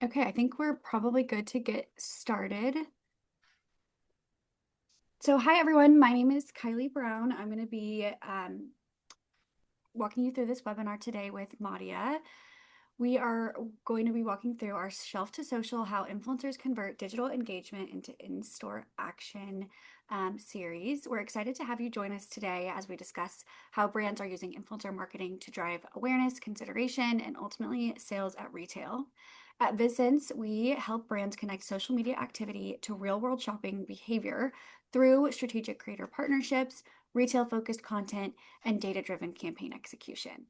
Okay, I think we're probably good to get started. So, hi everyone, my name is Kylie Brown. I'm going to be walking you through this webinar today with Madia. We are going to be walking through our Shelf to Social, How Influencers Convert Digital Engagement into In-Store Action series. We're excited to have you join us today as we discuss how brands are using influencer marketing to drive awareness, consideration, and ultimately sales at retail. At VizSense, we help brands connect social media activity to real-world shopping behavior through strategic creator partnerships, retail-focused content, and data-driven campaign execution.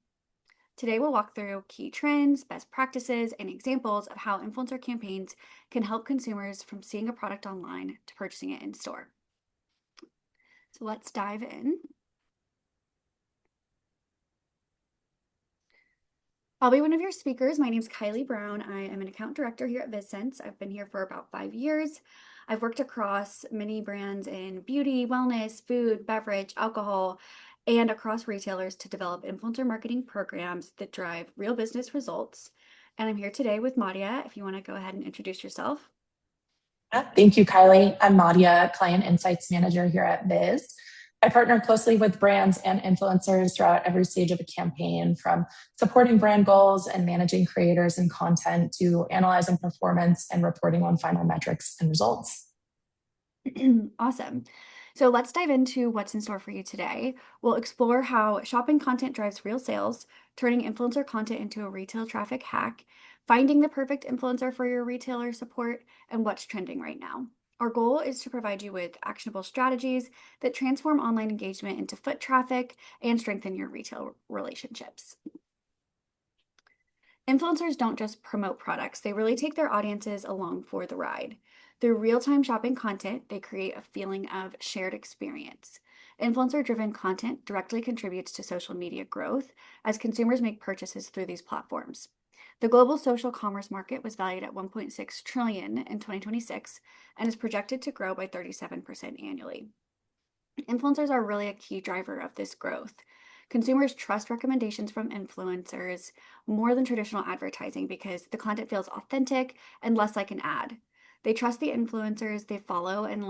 Today, we'll walk through key trends, best practices, and examples of how influencer campaigns can help consumers from seeing a product online to purchasing it in store. So let's dive in. I'll be one of your speakers. My name is Kylie Brown. I am an account director here at VizSense. I've been here for about 5 years. I've worked across many brands in beauty, wellness, food, beverage, alcohol, and across retailers to develop influencer marketing programs that drive real business results. And I'm here today with Madia. If you want to go ahead and introduce yourself. Thank you, Kylie. I'm Madia, Client Insights Manager here at Viz. I partner closely with brands and influencers throughout every stage of a campaign, from supporting brand goals and managing creators and content to analyzing performance and reporting on final metrics and results. Awesome. So let's dive into what's in store for you today. We'll explore how shopping content drives real sales, turning influencer content into a retail traffic hack, finding the perfect influencer for your retailer support, and what's trending right now. Our goal is to provide you with actionable strategies that transform online engagement into foot traffic and strengthen your retail relationships. Influencers don't just promote products, they really take their audiences along for the ride. Through real-time shopping content, they create a feeling of shared experience. Influencer-driven content directly contributes to social media growth as consumers make purchases through these platforms. The global social commerce market was valued at $1.6 trillion in 2026 and is projected to grow by 37% annually. Influencers are really a key driver of this growth. Consumers trust recommendations from influencers more than traditional advertising because the content feels authentic and less like an ad. They trust the influencers they follow and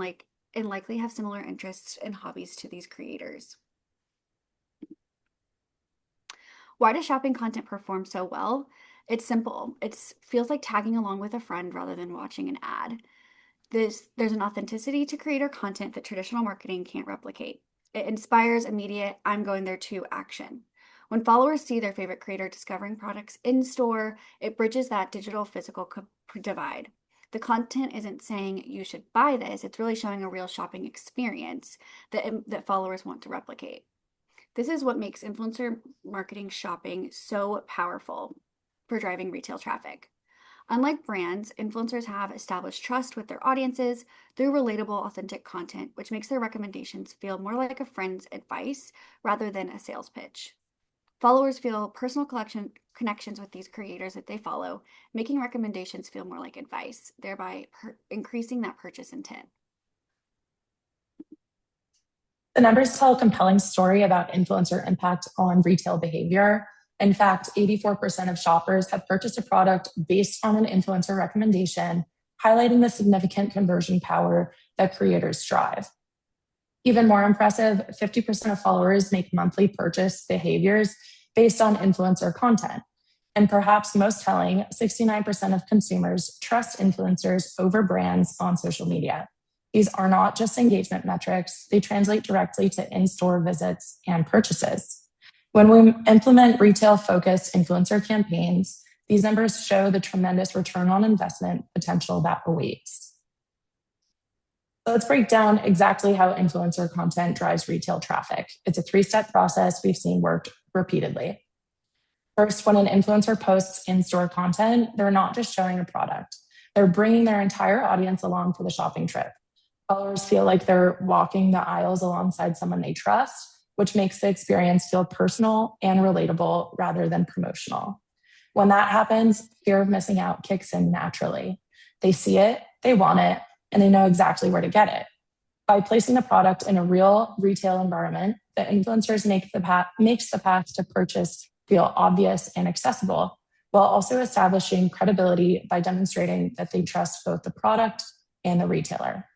likely have similar interests and hobbies to these creators. Why does shopping content perform so well? It's simple. It feels like tagging along with a friend rather than watching an ad. There's an authenticity to creator content that traditional marketing can't replicate. It inspires immediate, I'm going there too action. When followers see their favorite creator discovering products in store, it bridges that digital physical divide. The content isn't saying you should buy this, it's really showing a real shopping experience that followers want to replicate. This is what makes influencer marketing shopping so powerful for driving retail traffic. Unlike brands, influencers have established trust with their audiences through relatable, authentic content, which makes their recommendations feel more like a friend's advice rather than a sales pitch. Followers feel personal connections with these creators that they follow, making recommendations feel more like advice, thereby increasing that purchase intent. The numbers tell a compelling story about influencer impact on retail behavior. In fact, 84% of shoppers have purchased a product based on an influencer recommendation, highlighting the significant conversion power that creators drive. Even more impressive, 50% of followers make monthly purchase behaviors based on influencer content. And perhaps most telling, 69% of consumers trust influencers over brands on social media. These are not just engagement metrics, they translate directly to in-store visits and purchases. When we implement retail-focused influencer campaigns, these numbers show the tremendous return on investment potential that awaits. So let's break down exactly how influencer content drives retail traffic. It's a 3-step process we've seen work repeatedly. First, when an influencer posts in-store content, they're not just showing a product. They're bringing their entire audience along for the shopping trip. Followers feel like they're walking the aisles alongside someone they trust, which makes the experience feel personal and relatable rather than promotional. When that happens, fear of missing out kicks in naturally. They see it, they want it, and they know exactly where to get it. By placing the product in a real retail environment, the influencers makes the path to purchase feel obvious and accessible, while also establishing credibility by demonstrating that they trust both the product and the retailer.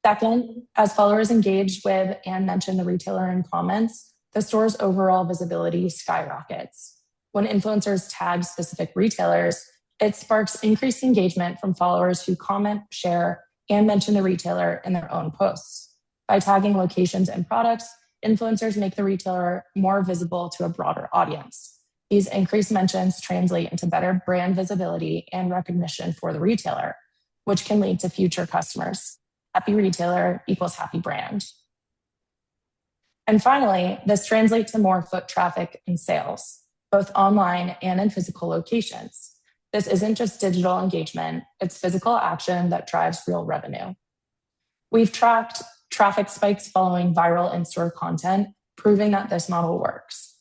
Second, as followers engage with and mention the retailer in comments, the store's overall visibility skyrockets. When influencers tag specific retailers, it sparks increased engagement from followers who comment, share, and mention the retailer in their own posts. By tagging locations and products, influencers make the retailer more visible to a broader audience. These increased mentions translate into better brand visibility and recognition for the retailer, which can lead to future customers. Happy retailer equals happy brand. And finally, this translates to more foot traffic and sales, both online and in physical locations. This isn't just digital engagement, it's physical action that drives real revenue. We've tracked traffic spikes following viral in-store content, proving that this model works.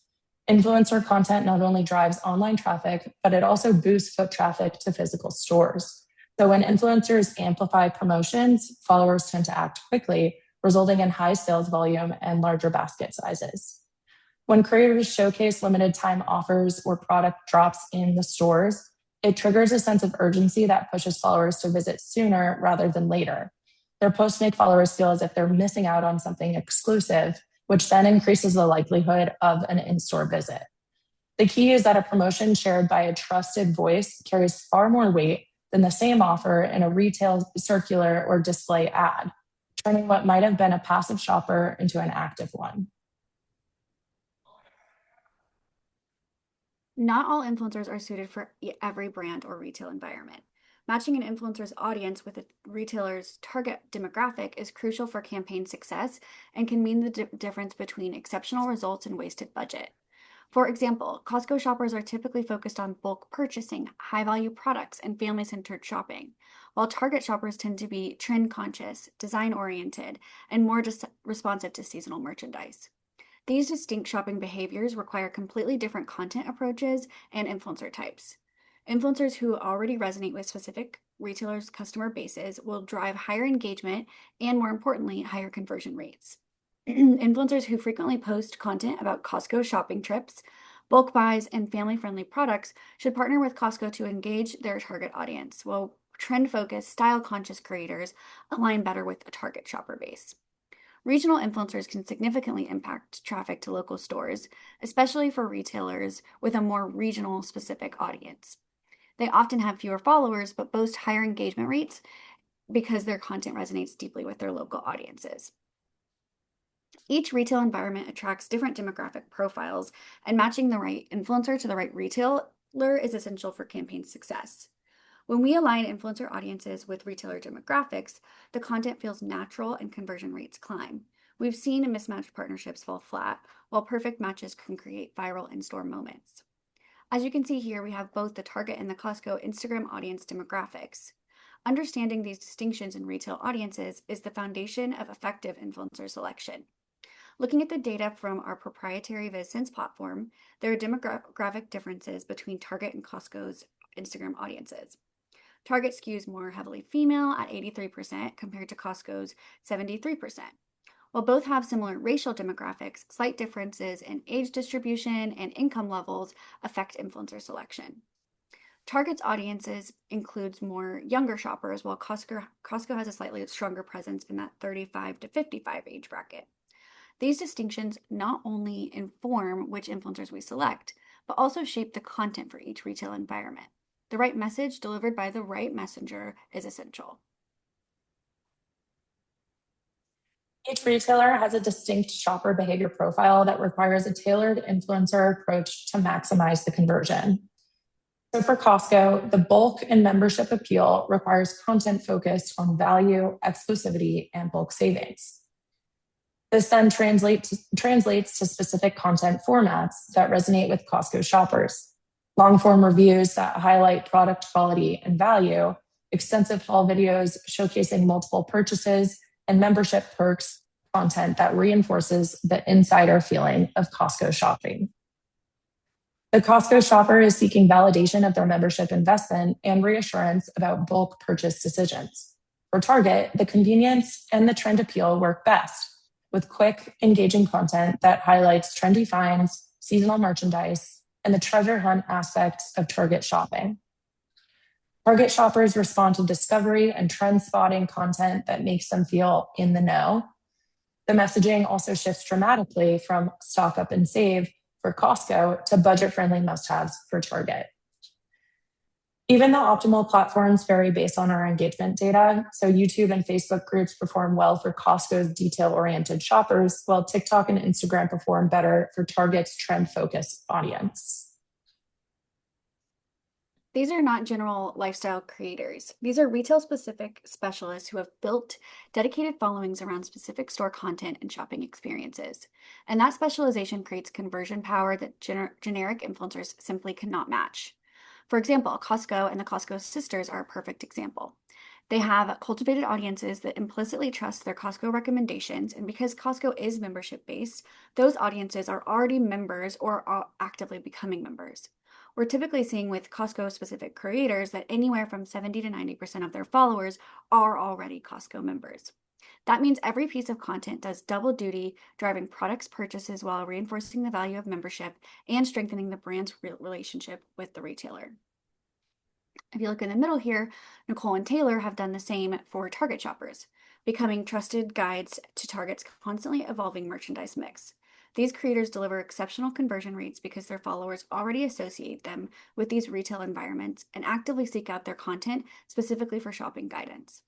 Influencer content not only drives online traffic, but it also boosts foot traffic to physical stores. So when influencers amplify promotions, followers tend to act quickly, resulting in high sales volume and larger basket sizes. When creators showcase limited time offers or product drops in the stores, it triggers a sense of urgency that pushes followers to visit sooner rather than later. Their posts make followers feel as if they're missing out on something exclusive, which then increases the likelihood of an in-store visit. The key is that a promotion shared by a trusted voice carries far more weight than the same offer in a retail circular or display ad, turning what might have been a passive shopper into an active one. Not all influencers are suited for every brand or retail environment. Matching an influencer's audience with a retailer's target demographic is crucial for campaign success and can mean the difference between exceptional results and wasted budget. For example, Costco shoppers are typically focused on bulk purchasing, high value products, and family centered shopping, while Target shoppers tend to be trend conscious, design oriented, and more responsive to seasonal merchandise. These distinct shopping behaviors require completely different content approaches and influencer types. Influencers who already resonate with specific retailers' customer bases will drive higher engagement and, more importantly, higher conversion rates. Influencers who frequently post content about Costco shopping trips, bulk buys, and family friendly products should partner with Costco to engage their target audience, while trend focused, style conscious creators align better with a target shopper base. Regional influencers can significantly impact traffic to local stores, especially for retailers with a more regional specific audience. They often have fewer followers but boast higher engagement rates because their content resonates deeply with their local audiences. Each retail environment attracts different demographic profiles, and matching the right influencer to the right retailer is essential for campaign success. When we align influencer audiences with retailer demographics, the content feels natural and conversion rates climb. We've seen mismatched partnerships fall flat, while perfect matches can create viral in-store moments. As you can see here, we have both the Target and the Costco Instagram audience demographics. Understanding these distinctions in retail audiences is the foundation of effective influencer selection. Looking at the data from our proprietary VizSense platform, there are demographic differences between Target and Costco's Instagram audiences. Target skews more heavily female at 83% compared to Costco's 73%. While both have similar racial demographics, slight differences in age distribution and income levels affect influencer selection. Target's audiences includes more younger shoppers, while Costco has a slightly stronger presence in that 35 to 55 age bracket. These distinctions not only inform which influencers we select, but also shape the content for each retail environment. The right message delivered by the right messenger is essential. Each retailer has a distinct shopper behavior profile that requires a tailored influencer approach to maximize the conversion. So for Costco, the bulk and membership appeal requires content focused on value, exclusivity, and bulk savings. This then translates to specific content formats that resonate with Costco shoppers. Long form reviews that highlight product quality and value, extensive haul videos showcasing multiple purchases, and membership perks content that reinforces the insider feeling of Costco shopping. The Costco shopper is seeking validation of their membership investment and reassurance about bulk purchase decisions. For Target, the convenience and the trend appeal work best, with quick, engaging content that highlights trendy finds, seasonal merchandise, and the treasure hunt aspect of Target shopping. Target shoppers respond to discovery and trend spotting content that makes them feel in the know. The messaging also shifts dramatically from stock up and save for Costco to budget friendly must haves for Target. Even though optimal platforms vary based on our engagement data, so YouTube and Facebook groups perform well for Costco's detail oriented shoppers, while TikTok and Instagram perform better for Target's trend focused audience. These are not general lifestyle creators. These are retail specific specialists who have built dedicated followings around specific store content and shopping experiences. And that specialization creates conversion power that generic influencers simply cannot match. For example, Costco and the Costco sisters are a perfect example. They have cultivated audiences that implicitly trust their Costco recommendations, and because Costco is membership based, those audiences are already members or are actively becoming members. We're typically seeing with Costco specific creators that anywhere from 70 to 90% of their followers are already Costco members. That means every piece of content does double duty, driving products purchases while reinforcing the value of membership and strengthening the brand's relationship with the retailer. If you look in the middle here, Nicole and Taylor have done the same for Target shoppers, becoming trusted guides to Target's constantly evolving merchandise mix. These creators deliver exceptional conversion rates because their followers already associate them with these retail environments and actively seek out their content specifically for shopping guidance.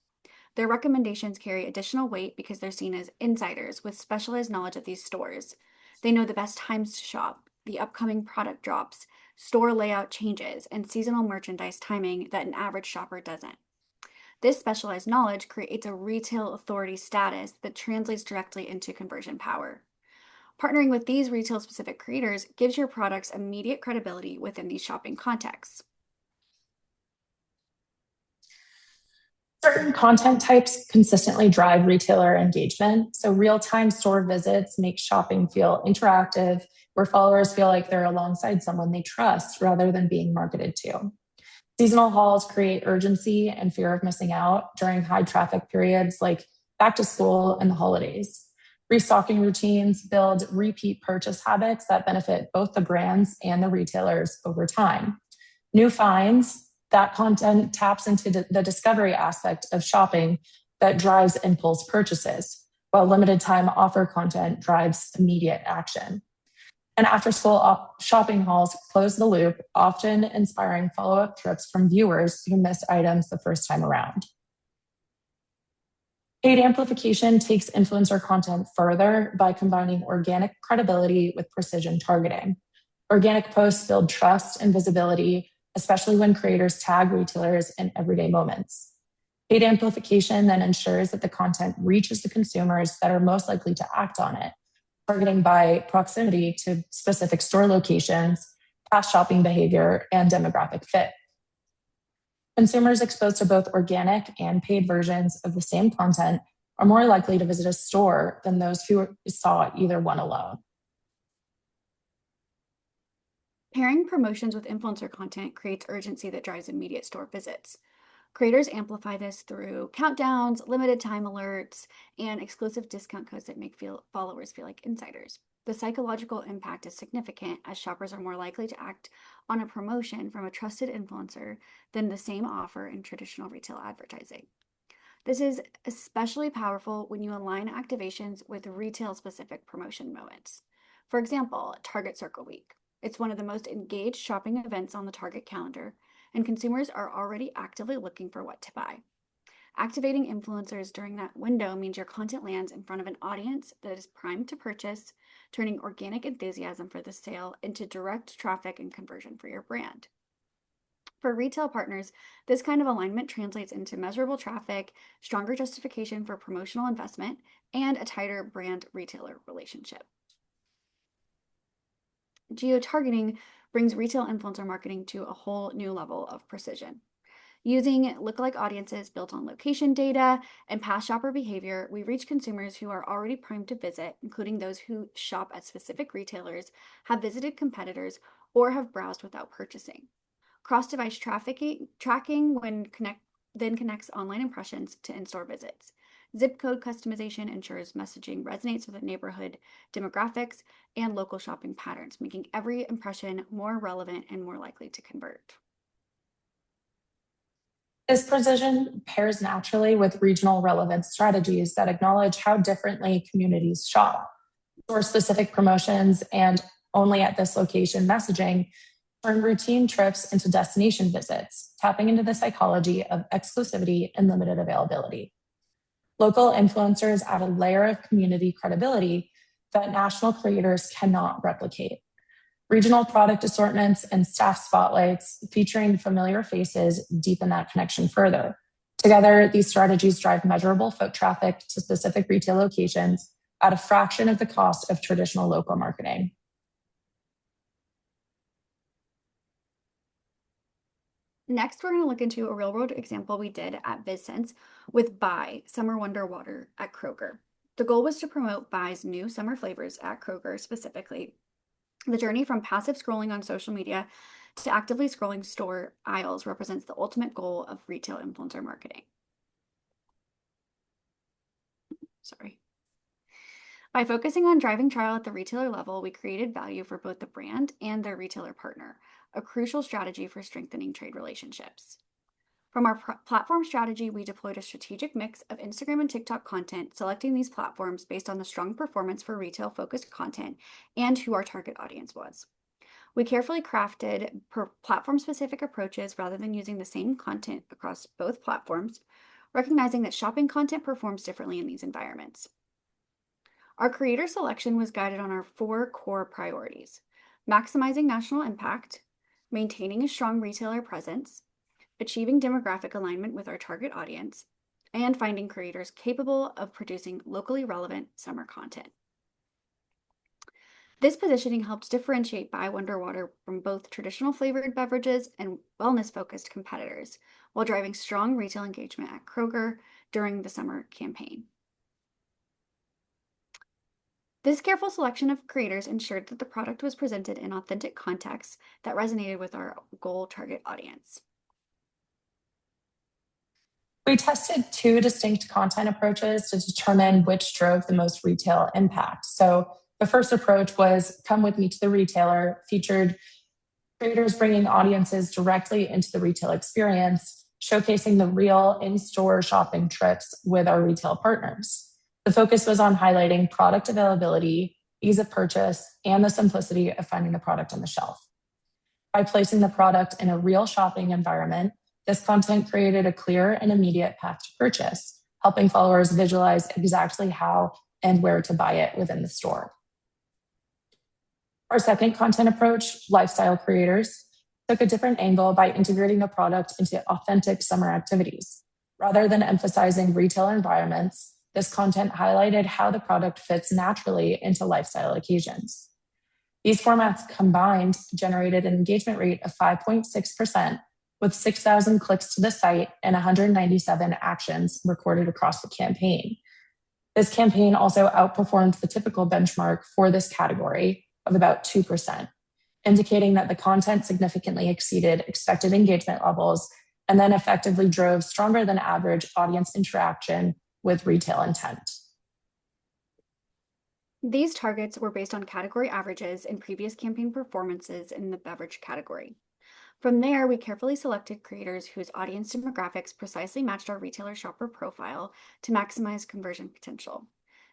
Their recommendations carry additional weight because they're seen as insiders with specialized knowledge of these stores. They know the best times to shop, the upcoming product drops, store layout changes, and seasonal merchandise timing that an average shopper doesn't. This specialized knowledge creates a retail authority status that translates directly into conversion power. Partnering with these retail specific creators gives your products immediate credibility within these shopping contexts. Certain content types consistently drive retailer engagement. So, real time store visits make shopping feel interactive, where followers feel like they're alongside someone they trust rather than being marketed to. Seasonal hauls create urgency and fear of missing out during high traffic periods like back to school and the holidays. Restocking routines build repeat purchase habits that benefit both the brands and the retailers over time. New finds, that content taps into the discovery aspect of shopping that drives impulse purchases, while limited time offer content drives immediate action. And after school shopping hauls close the loop, often inspiring follow up trips from viewers who missed items the first time around. Paid amplification takes influencer content further by combining organic credibility with precision targeting. Organic posts build trust and visibility, especially when creators tag retailers in everyday moments. Paid amplification then ensures that the content reaches the consumers that are most likely to act on it, targeting by proximity to specific store locations, past shopping behavior, and demographic fit. Consumers exposed to both organic and paid versions of the same content are more likely to visit a store than those who saw either one alone. Pairing promotions with influencer content creates urgency that drives immediate store visits. Creators amplify this through countdowns, limited time alerts, and exclusive discount codes that make followers feel like insiders. The psychological impact is significant as shoppers are more likely to act on a promotion from a trusted influencer than the same offer in traditional retail advertising. This is especially powerful when you align activations with retail specific promotion moments. For example, Target Circle Week. It's one of the most engaged shopping events on the Target calendar, and consumers are already actively looking for what to buy. Activating influencers during that window means your content lands in front of an audience that is primed to purchase, turning organic enthusiasm for the sale into direct traffic and conversion for your brand. For retail partners, this kind of alignment translates into measurable traffic, stronger justification for promotional investment, and a tighter brand retailer relationship. Geo-targeting brings retail influencer marketing to a whole new level of precision. Using lookalike audiences built on location data and past shopper behavior, we reach consumers who are already primed to visit, including those who shop at specific retailers, have visited competitors, or have browsed without purchasing. Cross-device tracking then connects online impressions to in-store visits. Zip code customization ensures messaging resonates with the neighborhood demographics and local shopping patterns, making every impression more relevant and more likely to convert. This precision pairs naturally with regional relevance strategies that acknowledge how differently communities shop. Store specific promotions and only at this location messaging turn routine trips into destination visits, tapping into the psychology of exclusivity and limited availability. Local influencers add a layer of community credibility that national creators cannot replicate. Regional product assortments and staff spotlights featuring familiar faces deepen that connection further. Together, these strategies drive measurable foot traffic to specific retail locations at a fraction of the cost of traditional local marketing. Next, we're going to look into a real world example we did at VizSense with Bai Summer Wonder Water at Kroger. The goal was to promote Bai's new summer flavors at Kroger specifically. The journey from passive scrolling on social media to actively scrolling store aisles represents the ultimate goal of retail influencer marketing. Sorry. By focusing on driving trial at the retailer level, we created value for both the brand and their retailer partner, a crucial strategy for strengthening trade relationships. From our platform strategy, we deployed a strategic mix of Instagram and TikTok content, selecting these platforms based on the strong performance for retail-focused content and who our target audience was. We carefully crafted platform-specific approaches rather than using the same content across both platforms, recognizing that shopping content performs differently in these environments. Our creator selection was guided on our 4 core priorities: maximizing national impact, maintaining a strong retailer presence, achieving demographic alignment with our target audience, and finding creators capable of producing locally relevant summer content. This positioning helps differentiate Bai Wonder Water from both traditional flavored beverages and wellness-focused competitors, while driving strong retail engagement at Kroger during the summer campaign. This careful selection of creators ensured that the product was presented in authentic contexts that resonated with our goal target audience. We tested 2 distinct content approaches to determine which drove the most retail impact. So the first approach was Come With Me to the Retailer, featured creators bringing audiences directly into the retail experience, showcasing the real in-store shopping trips with our retail partners. The focus was on highlighting product availability, ease of purchase, and the simplicity of finding the product on the shelf. By placing the product in a real shopping environment, this content created a clear and immediate path to purchase, helping followers visualize exactly how and where to buy it within the store. Our second content approach, lifestyle creators, took a different angle by integrating the product into authentic summer activities. Rather than emphasizing retail environments, this content highlighted how the product fits naturally into lifestyle occasions. These formats combined generated an engagement rate of 5.6%, with 6,000 clicks to the site and 197 actions recorded across the campaign. This campaign also outperformed the typical benchmark for this category of about 2%, indicating that the content significantly exceeded expected engagement levels and then effectively drove stronger than average audience interaction with retail intent. These targets were based on category averages and previous campaign performances in the beverage category. From there, we carefully selected creators whose audience demographics precisely matched our retailer shopper profile to maximize conversion potential.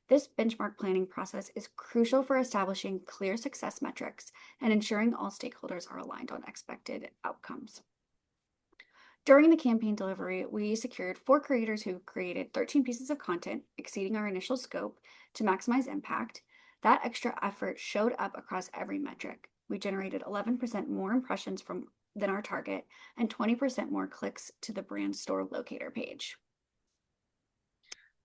This benchmark planning process is crucial for establishing clear success metrics and ensuring all stakeholders are aligned on expected outcomes. During the campaign delivery, we secured 4 creators who created 13 pieces of content, exceeding our initial scope to maximize impact. That extra effort showed up across every metric. We generated 11% more impressions than our target and 20% more clicks to the brand store locator page.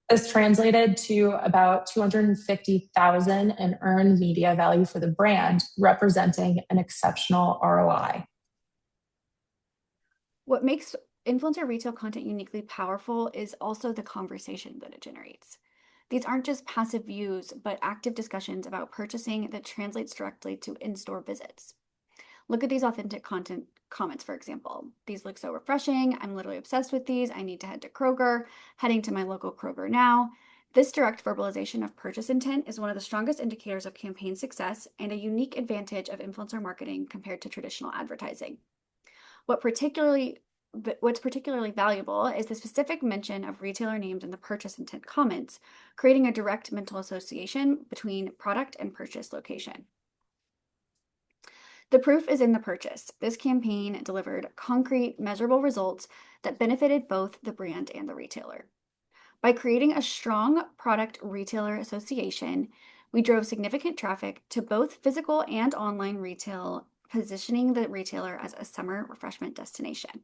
This translated to about $250,000 in earned media value for the brand, representing an exceptional ROI. What makes influencer retail content uniquely powerful is also the conversation that it generates. These aren't just passive views, but active discussions about purchasing that translates directly to in-store visits. Look at these authentic content comments, for example. These look so refreshing. I'm literally obsessed with these. I need to head to Kroger, heading to my local Kroger now. This direct verbalization of purchase intent is one of the strongest indicators of campaign success and a unique advantage of influencer marketing compared to traditional advertising. What particularly What's particularly valuable is the specific mention of retailer names in the purchase intent comments, creating a direct mental association between product and purchase location. The proof is in the purchase. This campaign delivered concrete, measurable results that benefited both the brand and the retailer. By creating a strong product retailer association, we drove significant traffic to both physical and online retail, positioning the retailer as a summer refreshment destination.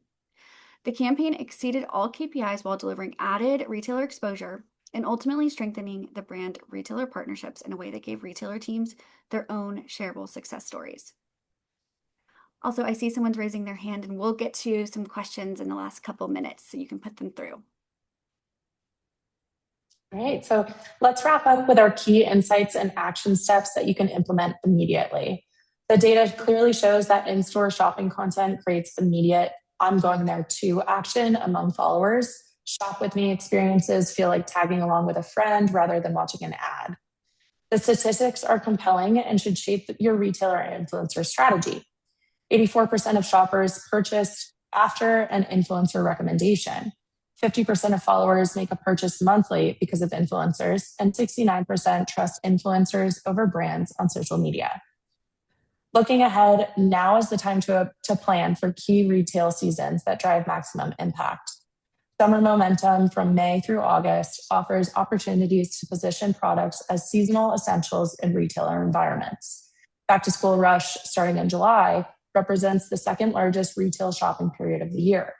The campaign exceeded all KPIs while delivering added retailer exposure and ultimately strengthening the brand retailer partnerships in a way that gave retailer teams their own shareable success stories. Also, I see someone's raising their hand, and we'll get to some questions in the last couple minutes so you can put them through. All right, so let's wrap up with our key insights and action steps that you can implement immediately. The data clearly shows that in-store shopping content creates immediate "I'm going there too" action among followers. Shop with me experiences feel like tagging along with a friend rather than watching an ad. The statistics are compelling and should shape your retailer and influencer strategy. 84% of shoppers purchased after an influencer recommendation. 50% of followers make a purchase monthly because of influencers, and 69% trust influencers over brands on social media. Looking ahead, now is the time to plan for key retail seasons that drive maximum impact. Summer momentum from May through August offers opportunities to position products as seasonal essentials in retailer environments. Back to school rush starting in July represents the second largest retail shopping period of the year.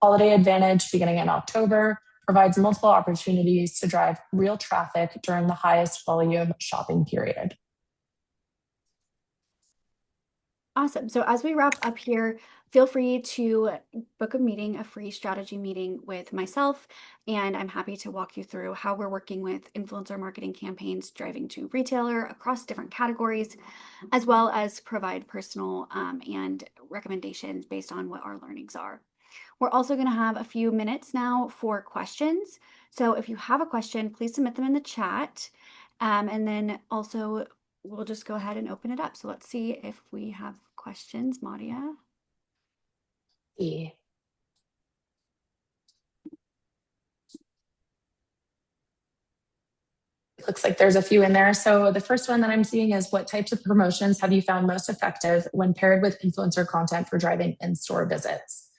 Holiday Advantage, beginning in October, provides multiple opportunities to drive real traffic during the highest volume shopping period. Awesome. So as we wrap up here, feel free to book a meeting, a free strategy meeting with myself, and I'm happy to walk you through how we're working with influencer marketing campaigns driving to retailer across different categories, as well as provide personal and recommendations based on what our learnings are. We're also going to have a few minutes now for questions. So if you have a question, please submit them in the chat. And then also we'll just go ahead and open it up. So let's see if we have questions, Madia. Yeah. It looks like there's a few in there. So the first one that I'm seeing is, what types of promotions have you found most effective when paired with influencer content for driving in-store visits?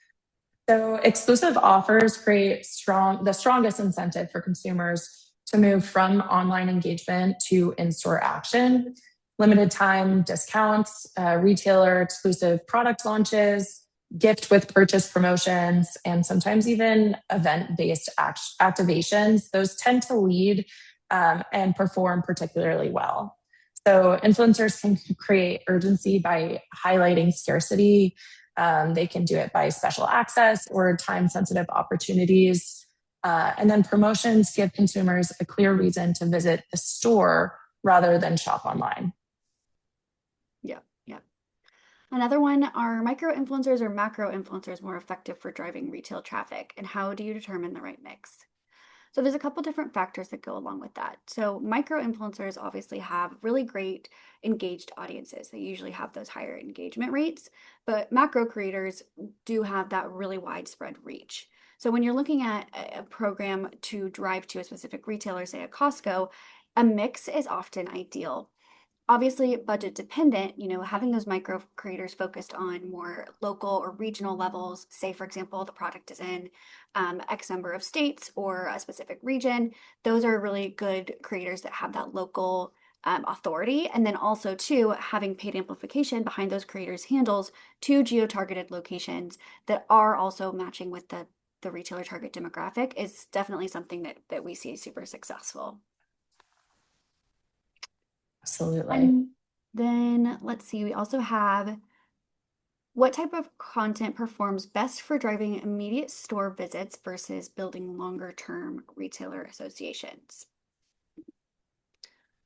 So exclusive offers create the strongest incentive for consumers to move from online engagement to in-store action. Limited time discounts, retailer exclusive product launches, gift with purchase promotions, and sometimes even event-based activations. Those tend to lead and perform particularly well. So influencers can create urgency by highlighting scarcity. They can do it by special access or time-sensitive opportunities. And then promotions give consumers a clear reason to visit the store rather than shop online. Yeah. Another one, are micro influencers or macro influencers more effective for driving retail traffic? And how do you determine the right mix? So there's a couple different factors that go along with that. So micro influencers obviously have really great engaged audiences. They usually have those higher engagement rates, but macro creators do have that really widespread reach. So when you're looking at a program to drive to a specific retailer, say a Costco, a mix is often ideal. Obviously budget dependent, having those micro creators focused on more local or regional levels, say for example the product is in X number of states or a specific region, those are really good creators that have that local authority. And then also too, having paid amplification behind those creators handles to geo-targeted locations that are also matching with the retailer target demographic is definitely something that we see super successful. Absolutely. And then let's see, we also have, what type of content performs best for driving immediate store visits versus building longer term retailer associations?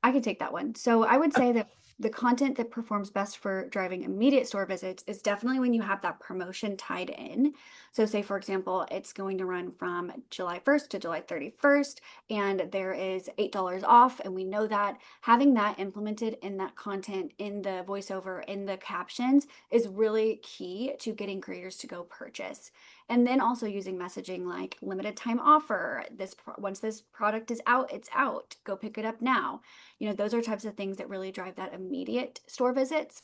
I could take that one. So I would say that the content that performs best for driving immediate store visits is definitely when you have that promotion tied in. So, say for example, it's going to run from July 1st to July 31st, and there is $8 off, and we know that having that implemented in that content, in the voiceover, in the captions is really key to getting creators to go purchase. And then also using messaging like limited time offer. Once this product is out, it's out. Go pick it up now. Those are types of things that really drive that immediate store visits.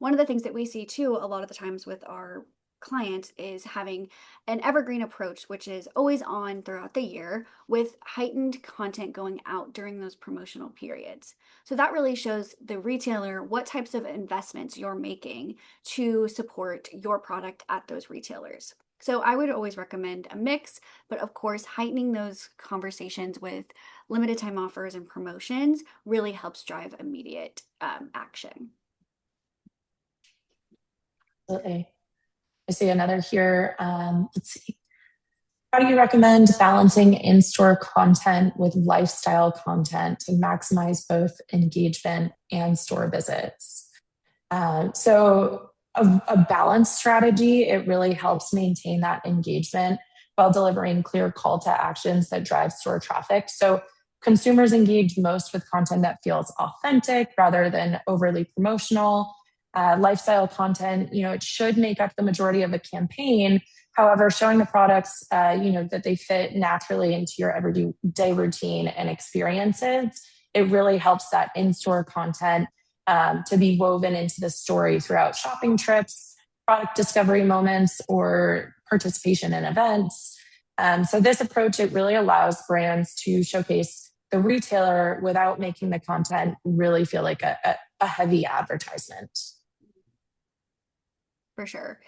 One of the things that we see too a lot of the times with our clients is having an evergreen approach, which is always on throughout the year with heightened content going out during those promotional periods. So that really shows the retailer what types of investments you're making to support your product at those retailers. So I would always recommend a mix, but of course, heightening those conversations with limited time offers and promotions really helps drive immediate action. Absolutely. I see another here. Let's see. How do you recommend balancing in store content with lifestyle content to maximize both engagement and store visits? So a balanced strategy, it really helps maintain that engagement while delivering clear call to actions that drive store traffic. So consumers engage most with content that feels authentic rather than overly promotional. Lifestyle content, it should make up the majority of a campaign. However, showing the products, that they fit naturally into your everyday routine and experiences, it really helps that in-store content to be woven into the story throughout shopping trips, product discovery moments, or participation in events. So this approach, it really allows brands to showcase the retailer without making the content really feel like a heavy advertisement. For sure.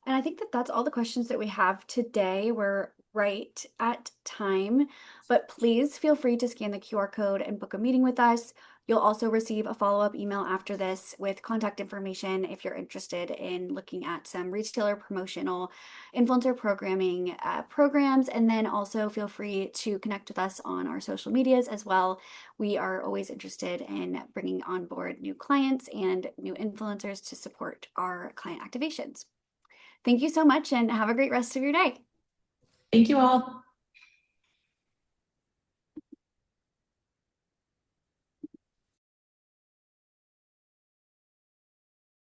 And I think that that's all the questions that we have today. We're right at time, but please feel free to scan the QR code and book a meeting with us. You'll also receive a follow-up email after this with contact information if you're interested in looking at some retailer promotional influencer programming programs. And then also feel free to connect with us on our social medias as well. We are always interested in bringing on board new clients and new influencers to support our client activations. Thank you so much and have a great rest of your day. Thank you all.